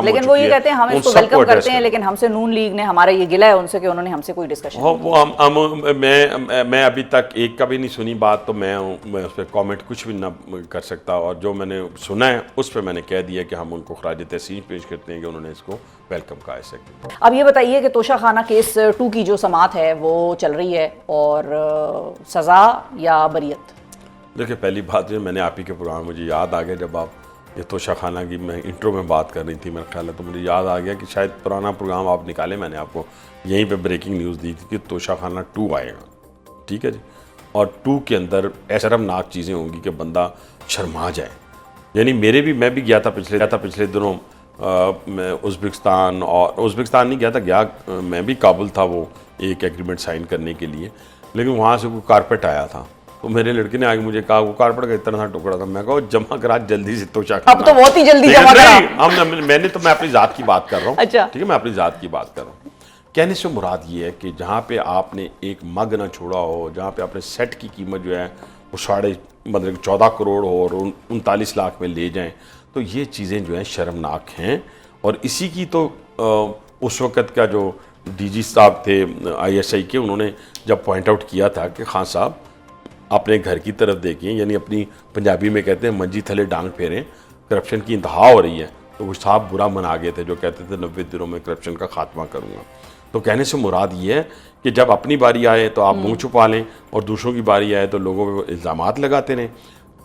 لیکن وہ یہ کہتے ہیں ہم اس کو ویلکم کرتے ہیں، لیکن ہم سے نون لیگ نے، ہمارا یہ گلہ ہے ان سے کہ انہوں نے ہم سے کوئی ڈسکشن میں ابھی تک ایک کا بھی نہیں سنی بات، تو میں اس پہ کامنٹ کچھ بھی نہ کر سکتا، اور جو میں نے سنا ہے اس پہ میں نے کہہ دیا کہ ہم ان کو خراج تحسین پیش کرتے ہیں کہ انہوں نے اس کو ویلکم کہا ہے۔ اب یہ بتائیے کہ توشہ خانہ کیس 2 کی جو سماعت ہے وہ چل رہی ہے، اور سزا یا بریت؟ دیکھیں، پہلی بات جو میں نے آپ ہی کے پروگرام مجھے یاد آ گیا، جب آپ یہ توشہ خانہ کی میں انٹرو میں بات کر رہی تھی، میرا خیال ہے تو مجھے یاد آ گیا کہ شاید پرانا پروگرام آپ نکالے، میں نے آپ کو یہیں پہ بریکنگ نیوز دی تھی کہ توشہ خانہ 2 آئے گا، ٹھیک ہے جی، اور 2 کے اندر ایسے شرمناک چیزیں ہوں گی کہ بندہ شرما جائے۔ یعنی میں بھی گیا تھا پچھلے دنوں میں ازبکستان نہیں گیا تھا، میں بھی کابل تھا وہ ایک ایگریمنٹ سائن کرنے کے لیے، لیکن وہاں سے کوئی کارپیٹ آیا تھا، تو میرے لڑکے نے آگے مجھے کہا وہ کارپیٹ کا اتنا سا ٹکڑا تھا، میں کہا جمع کرا جلدی سے توشہ خانہ۔ اب تو بہت ہی جلدی جمع کرا۔ میں اپنی ذات کی بات کر رہا ہوں، اچھا ٹھیک ہے، میں اپنی ذات کی بات کر رہا ہوں۔ کہنے سے مراد یہ ہے کہ جہاں پہ آپ نے ایک مگ نہ چھوڑا ہو، جہاں پہ آپ نے سیٹ کی قیمت جو ہے وہ 14.5 کروڑ ہو اور 39 لاکھ میں لے جائیں، تو یہ چیزیں جو ہیں شرمناک ہیں۔ اور اسی کی تو اس وقت کا جو ڈی جی صاحب تھے ISI کے، انہوں نے جب پوائنٹ آؤٹ کیا تھا کہ خان صاحب اپنے گھر کی طرف دیکھیں، یعنی اپنی پنجابی میں کہتے ہیں منجی تھلے ڈانگ پھیریں، کرپشن کی انتہا ہو رہی ہے، تو وہ صاحب برا منا گئے تھے جو کہتے تھے 90 دنوں میں کرپشن کا خاتمہ کروں گا۔ تو کہنے سے مراد یہ ہے کہ جب اپنی باری آئے تو آپ منہ چھپا لیں، اور دوسروں کی باری آئے تو لوگوں پہ الزامات لگاتے رہیں۔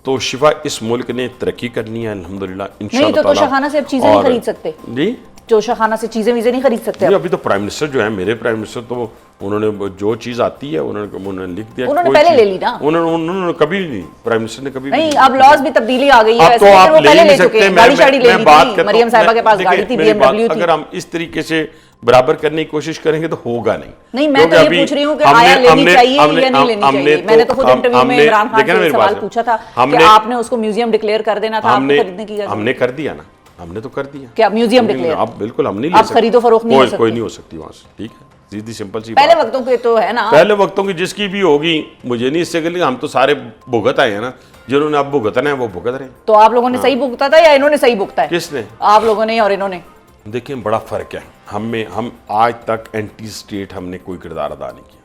تو شفا اس ملک نے ترقی کرنی ہے الحمدللہ انشاءاللہ نہیں، تو توشہ خانہ سے اب چیزیں نہیں خرید سکتے؟ جی، توشہ خانہ سے چیزیں ویزیں نہیں خرید سکتے؟ ابھی تو پرائم منسٹر جو ہیں، میرے پرائم منسٹر، تو انہوں نے جو چیز آتی ہے انہوں نے لکھ دیا، انہوں نے پہلے لے لی نا، انہوں نے کبھی نہیں، پرائم منسٹر نے کبھی نہیں۔ اب لاز بھی تبدیلی آ گئی ہے، اب تو آپ لے نہیں سکتے۔ گاڑی شاڑی لے لی تھی، مریم صاحبہ کے پاس گاڑی تھی، BMW تھی۔ اگر ہم اس طریقے سے برابر کرنے کی کوشش کریں گے تو ہوگا نہیں۔ نہیں، میں تو یہ پوچھ رہی ہوں کہ آیا لینی چاہیے یا نہیں لینی چاہیے؟ میں نے تو خود انٹرویو میں عمران خان سے سوال پوچھا تھا کہ آپ نے اس کو میوزیم ڈکلیئر کر دینا تھا، آپ کو خریدنے کی ہم نے کر دیا نا، ہم نے تو کر دیا۔ کیا میوزیم ڈکلیئر؟ اب بالکل ہم نہیں لے سکتے، خرید و فروخت نہیں ہو سکتی، کوئی نہیں ہو سکتی وہاں سے، ٹھیک ہے، سیدھی سمپل سی پہلے وقتوں کے تو ہے نا، پہلے وقتوں کی جس کی بھی ہوگی، مجھے نہیں اس سے کہ ہم تو سارے بھگت آئے ہیں نا، جنہوں نے اب بھگتنا ہے وہ بھگت رہے ہیں۔ تو آپ لوگوں نے صحیح بھگتا تھا یا انہوں نے صحیح بھگتا ہے؟ کس نے؟ آپ لوگوں نے اور انہوں نے؟ دیکھیں، بڑا فرق ہے، ہم آج تک اینٹی اسٹیٹ ہم نے کوئی کردار ادا نہیں کیا،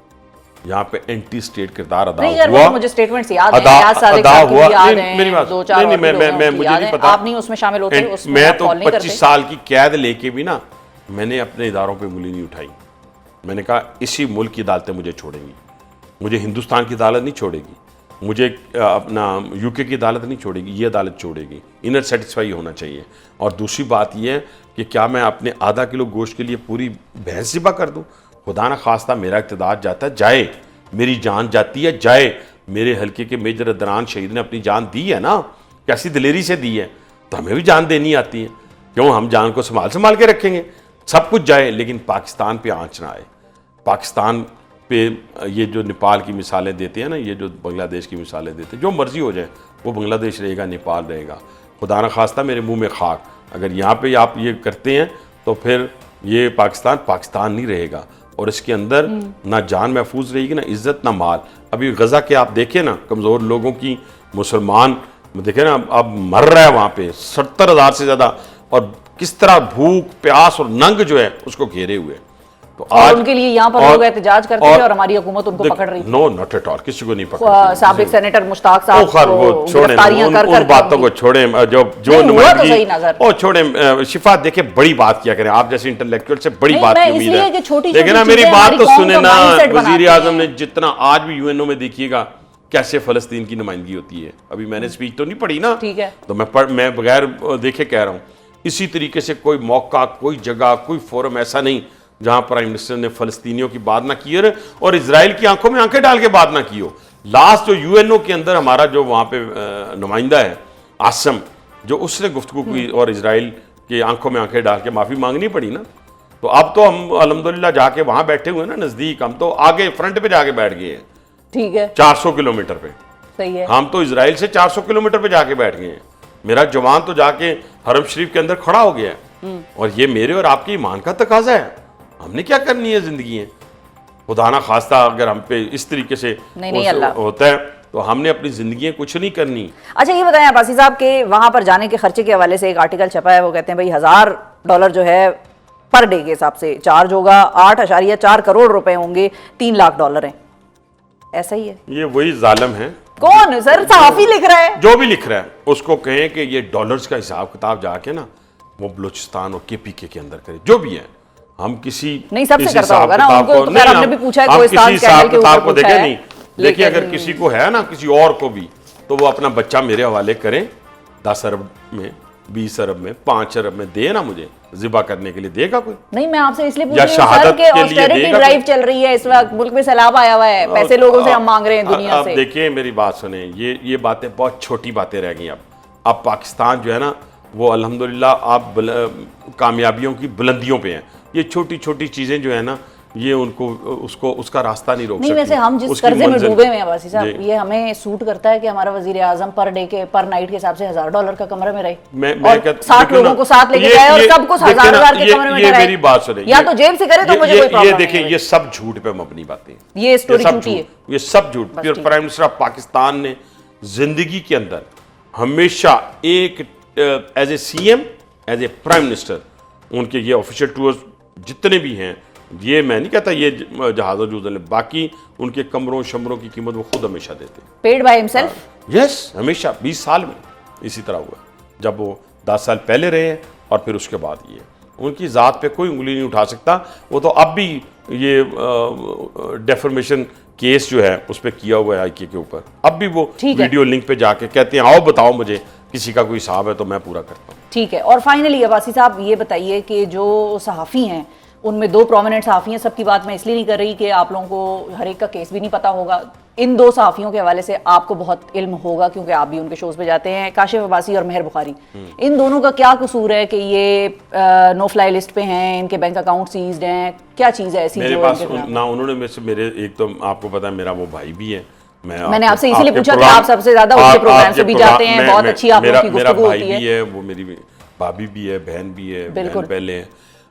یہاں پہ اینٹی اسٹیٹ کردار ادا ہوا، مجھے سٹیٹمنٹس یاد ہیں، ریاض صادق صاحب کی بھی یاد ہیں، میری بات 2-4 میں مجھے نہیں پتا، آپ نہیں اس میں شامل ہوتے، اس میں تو 25 سال کی قید لے کے بھی نا، میں نے اپنے اداروں پہ انگلی نہیں اٹھائی، میں نے کہا اسی ملک کی عدالتیں مجھے چھوڑیں گی، مجھے ہندوستان کی عدالت نہیں چھوڑے گی، مجھے اپنا UK کی عدالت نہیں چھوڑے گی، یہ عدالت چھوڑے گی، انر سیٹسفائی ہونا چاہیے۔ اور دوسری بات یہ ہے کہ کیا میں اپنے آدھا کلو گوشت کے لیے پوری بھینس ذبح کر دوں؟ خدا نہ خواستہ میرا اقتدار جاتا ہے، جائے، میری جان جاتی ہے، جائے، میرے حلقے کے میجر عدنان شہید نے اپنی جان دی ہے نا، کیسی دلیری سے دی ہے، تو ہمیں بھی جان دینی آتی ہے، کیوں ہم جان کو سنبھال کے رکھیں گے؟ سب کچھ جائے، لیکن پاکستان پہ آنچ نہ آئے، پاکستان پہ یہ جو نیپال کی مثالیں دیتے ہیں نا، یہ جو بنگلہ دیش کی مثالیں دیتے ہیں، جو مرضی ہو جائے، وہ بنگلہ دیش رہے گا، نیپال رہے گا، خدا نہ خواستہ میرے منہ میں خاک، اگر یہاں پہ آپ یہ کرتے ہیں تو پھر یہ پاکستان نہیں رہے گا، اور اس کے اندر نہ جان محفوظ رہے گی، نہ عزت، نہ مال۔ ابھی غزہ کے آپ دیکھیں نا، کمزور لوگوں کی، مسلمان دیکھیں نا، اب مر رہا ہے وہاں پہ 70,000 سے زیادہ، اور کس طرح بھوک، پیاس اور ننگ جو ہے اس کو گھیرے ہوئے، تو اور ان کے لیے یہاں پر لوگ احتجاج کرتے ہیں اور ہماری حکومت ان کو پکڑ رہی ہے۔ نو ناٹ ایٹ آل، کسی کو نہیں پکڑ رہی۔ سابق سینیٹر مشتاق صاحب کو گرفتاریاں کر ان باتوں کو چھوڑیں، جو نمائندگی چھوڑیں، شفا دیکھیں، بڑی بات کیا کریں، آپ جیسے انٹلیکچوئل سے بڑی بات کی امید ہے، لیکن نا میری بات تو سنیں نا، وزیر اعظم نے جتنا آج بھی UN میں دیکھیے گا کیسے فلسطین کی نمائندگی ہوتی ہے، ابھی میں نے سپیچ تو نہیں پڑھی نا، تو میں بغیر دیکھے کہہ رہا ہوں، اسی طریقے سے کوئی موقع، کوئی جگہ، کوئی فورم ایسا نہیں جہاں پرائم منسٹر نے فلسطینیوں کی بات نہ کی اور اسرائیل کی آنکھوں میں آنکھیں ڈال کے بات نہ کی ہو۔ لاسٹ جو UNO کے اندر ہمارا جو وہاں پہ نمائندہ ہے عاصم، جو اس نے گفتگو کی اور اسرائیل کی آنکھوں میں آنکھیں ڈال کے معافی مانگنی پڑی نا، تو اب تو ہم الحمدللہ جا کے وہاں بیٹھے ہوئے نا نزدیک، ہم تو آگے فرنٹ پہ جا کے بیٹھ گئے ہیں، ٹھیک ہے، 400 کلومیٹر پہ، صحیح ہے، ہم تو اسرائیل سے 400 کلومیٹر پہ جا کے بیٹھ گئے ہیں، میرا جوان تو جا کے حرم شریف کے اندر کھڑا ہو گیا ہے، اور یہ میرے اور آپ کے ایمان کا تقاضا ہے، ہم نے کیا کرنی ہے زندگی ہے؟ خدا نہ خواستہ اگر ہم پہ اس طریقے سے ہوتا ہے تو ہم نے اپنی زندگیاں کچھ نہیں کرنی۔ اچھا یہ بتائیں عباسی صاحب کہ وہاں پر جانے کے خرچے کے حوالے سے ایک آرٹیکل چھپا ہے، وہ کہتے ہیں بھائی 1000 ڈالر جو ہے پر ڈے کے حساب سے چارج ہوگا. 8.4 کروڑ روپے ہوں گے, 3 لاکھ ڈالر ہیں. ایسا ہی ہے. یہ وہی ظالم ہے. کون سر؟ صحافی لکھ رہا ہے. جو بھی لکھ رہا ہے اس کو کہیں کہ یہ ڈالرز کا حساب کتاب جا کے نا وہ بلوچستان اور کے پی کے اندر کرے, جو بھی ہے. ہم کسی نہیں سب سے کرتا ہوگا نا, ان کو تو خیر ہم نے بھی پوچھا ہے, کوئی کسی حساب کتاب کو دیکھیں نہیں. دیکھیں اگر کسی کو ہے نا کسی اور کو بھی تو وہ اپنا بچہ میرے حوالے کریں, 10 ارب میں 20 ارب میں 5 ارب میں دے نا, مجھے ذبح کرنے کے لیے دے گا کوئی؟ نہیں میں آپ سے اس لیے پوچھ رہی ہوں سر کہ آسٹیرٹی ڈرائیو چل رہی ہے اس وقت, ملک میں سیلاب آیا ہوا ہے, پیسے لوگوں سے ہم مانگ رہے ہیں دنیا سے. اب دیکھیں میری بات سنیں, یہ باتیں بہت چھوٹی باتیں رہ گئی. اب پاکستان جو ہے نا وہ الحمدللہ آپ کامیابیوں کی بلندیوں پہ ہیں. یہ چھوٹی چھوٹی چیزیں جو ہے نا یہ ان کو اس کا راستہ نہیں روک سکتی. نہیں ویسے ہم جس قرضے میں ڈوبے ہوئے ہیں عباسی صاحب, یہ ہمیں سوٹ کرتا ہے کہ ہمارا وزیر اعظم پر ڈے کے پر نائٹ کے حساب سے $1000 کا کمرے میں رہے اور 60 لوگوں کو ساتھ لے کے جائے اور سب کو 1000 کے کمرے میں رہے. میری بات سنیں, یا تو جیب سے کرے تو مجھے کوئی پرابلم نہیں. یہ دیکھیں یہ سب جھوٹ پہ مبنی باتیں, یہ سٹوری جھوٹی ہے, یہ سب جھوٹ. پھر پرائم منسٹر آف پاکستان نے زندگی کے اندر ہمیشہ ایک as a C M as a prime minister ان کے یہ آفیشیل ٹورز جتنے بھی ہیں, یہ میں نہیں کہتا یہ جہاز و جوزل, باقی ان کے کمروں شمروں کی قیمت وہ خود ہمیشہ دیتے. Paid by himself. یس, ہمیشہ 20 سال میں اسی طرح ہوا, جب وہ 10 سال پہلے رہے اور پھر اس کے بعد یہ. ان کی ذات پہ کوئی انگلی نہیں اٹھا سکتا. وہ تو اب بھی یہ ڈیفرمیشن کیس جو ہے اس پہ کیا ہوا ہے آئی کے اوپر, اب بھی وہ ویڈیو لنک پہ جا کے کہتے ہیں آؤ بتاؤ مجھے کسی کا کوئی حساب ہے تو میں پورا کرتا ہوں. ٹھیک ہے. اور فائنلی عباسی صاحب یہ بتائیے کہ جو صحافی ہیں ان میں 2 پرومیننٹ صحافی ہیں, سب کی بات میں اس لیے نہیں کر رہی کہ آپ لوگوں کو ہر ایک کا کیس بھی نہیں پتا ہوگا. ان 2 صحافیوں کے حوالے سے آپ کو بہت علم ہوگا کیونکہ آپ بھی ان کے شوز پہ جاتے ہیں, کاشف عباسی اور مہر بخاری. ان دونوں کا کیا قصور ہے کہ یہ نو فلائی لسٹ پہ ہیں, ان کے بینک اکاؤنٹ سیزڈ ہیں, کیا چیز ہے ایسی میرے پاس نہ انہوں نے میرے ایک تو آپ کو پتا ہے میرا وہ بھائی بھی ہے, میں نے آپ سے اسی لیے پوچھا کہ آپ سب سے زیادہ ان کے پروگرام سے بھی جاتے ہیں, بہت اچھی آپ لوگوں کی گفتگو ہوتی ہے. میرا بھائی بھی ہے, وہ میری بھابھی بھی ہے, بہن بھی ہے, بہن پہلے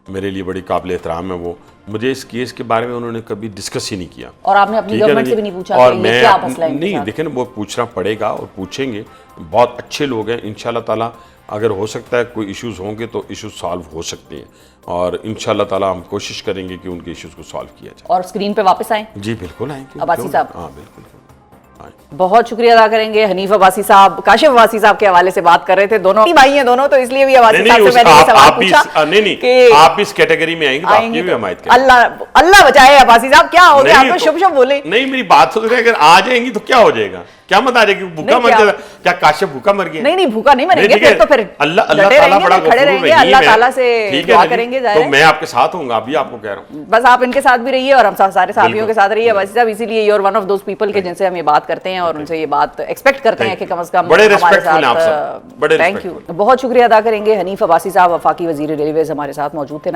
میرے لیے بڑی قابل احترام ہے. وہ مجھے اس کیس کے بارے میں انہوں نے کبھی ڈسکس ہی نہیں کیا. اور آپ نے اپنی گورنمنٹ سے بھی نہیں پوچھا اور کہ میں یہ کیا مسئلہ ہے؟ نہیں, دیکھیں وہ پوچھنا پڑے گا اور پوچھیں گے. بہت اچھے لوگ ہیں انشاءاللہ تعالیٰ. اگر ہو سکتا ہے کوئی ایشوز ہوں گے تو ایشوز سالو ہو سکتے ہیں, اور انشاءاللہ تعالیٰ ہم کوشش کریں گے کہ ان کے ایشوز کو سالو کیا جائے. اور اسکرین پہ واپس آئیں. جی بالکل آئیں گے عباسی صاحب. ہاں بالکل. بہت شکریہ ادا کریں گے. حنیف عباسی صاحب کاشف عباسی صاحب کے حوالے سے بات کر رہے تھے, دونوں بھائی ہیں دونوں, تو اس لیے بھی عباسی صاحب سے میں نے یہ سوال پوچھا. نہیں آپ اس کیٹیگری میں آئیں گے تو آپ کی بھی حمایت کریں. اللہ بچائے عباسی صاحب, کیا ہو گیا آپ کو شب شب بولے. نہیں میری بات سن رہے, اگر آ جائیں گی تو کیا ہو جائے گا, کیا مت آ جائے گی, بھوکا مر جائے گا کیا؟ کاشف بھوکا مر گیا؟ نہیں بھوکا نہیں مریں گے, پھر تو پھر اللہ تعالیٰ بڑا کھڑے رہیں گے, اللہ تعالیٰ سے دعا کریں گے. تو میں آپ کے ساتھ ہوں گا, ابھی آپ کو کہہ رہا ہوں, بس آپ ان کے ساتھ بھی رہیے اور ہم سارے صحافیوں کے ساتھ رہیے عباسی صاحب. اسی لیے you are one of those people کے جن سے ہم یہ بات کرتے ہیں اور ان سے یہ بات ایکسپیکٹ کرتے ہیں کہ کم از کم ہمارے ساتھ. تھینک یو, بہت شکریہ ادا کریں گے. حنیف عباسی صاحب وفاقی وزیر ریلویز ہمارے ساتھ موجود تھے.